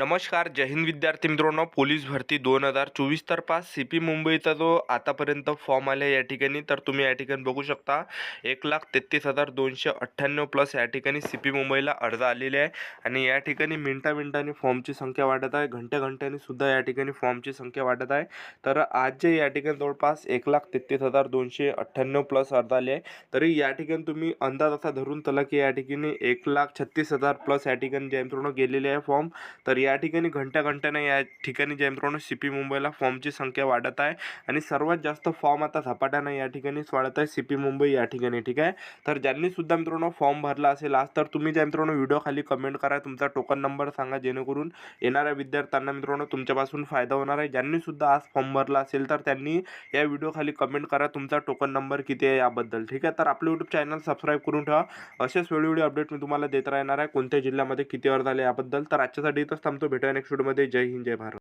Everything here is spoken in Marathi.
नमस्कार. जय हिंद विद्यार्थी मित्रांनो. पोलीस भरती 2024 तर पास CP मुंबईचा जो आतापर्यंत फॉर्म आला या ठिकाणी, तर तुम्ही या ठिकाणी बघू शकता 1,33,298 प्लस या ठिकाणी CP मुंबईला अर्ज आलेले आहे. आणि या ठिकाणी मिनिटामिनिटांनी फॉर्मची संख्या वाढत आहे, घंट्याघंट्यानी सुद्धा या ठिकाणी फॉर्मची संख्या वाढत आहे. तर आज जे या ठिकाणी जवळपास 1,33,298 प्लस अर्ज आले आहे. तरी या ठिकाणी तुम्ही अंदाज असा धरून चला की या ठिकाणी 1,36,000 प्लस या ठिकाणी जे मित्रांनो गेलेले आहे फॉर्म. तर या ठिकाणी घंट्याघंट्याने या ठिकाणी जे मित्रांनो CP मुंबईला फॉर्मची संख्या वाढत आहे. आणि सर्वात जास्त फॉर्म आता झपाट्याने या ठिकाणीच वाढत आहे CP मुंबई या ठिकाणी. ठीक आहे. तर ज्यांनी सुद्धा मित्रांनो फॉर्म भरला असेल आज, तर तुम्ही ज्या मित्रांनो व्हिडिओ खाली कमेंट करा, तुमचा टोकन नंबर सांगा, जेणेकरून येणाऱ्या विद्यार्थ्यांना मित्रांनो तुमच्यापासून फायदा होणार आहे. ज्यांनी सुद्धा आज फॉर्म भरला असेल तर त्यांनी या व्हिडिओ खाली कमेंट करा तुमचा टोकन नंबर किती आहे याबद्दल. ठीक आहे. तर आपलं यूट्यूब चॅनल सबस्क्राईब करून ठेवा. असेच वेळोवेळी अपडेट मी तुम्हाला देत राहणार आहे, कोणत्या जिल्ह्यामध्ये किती अर्ज आले याबद्दल. तर आजच्यासाठी इथंच थांबतो. भेटूया नेक्स्ट व्हिडिओमध्ये. जय हिंद, जय भारत.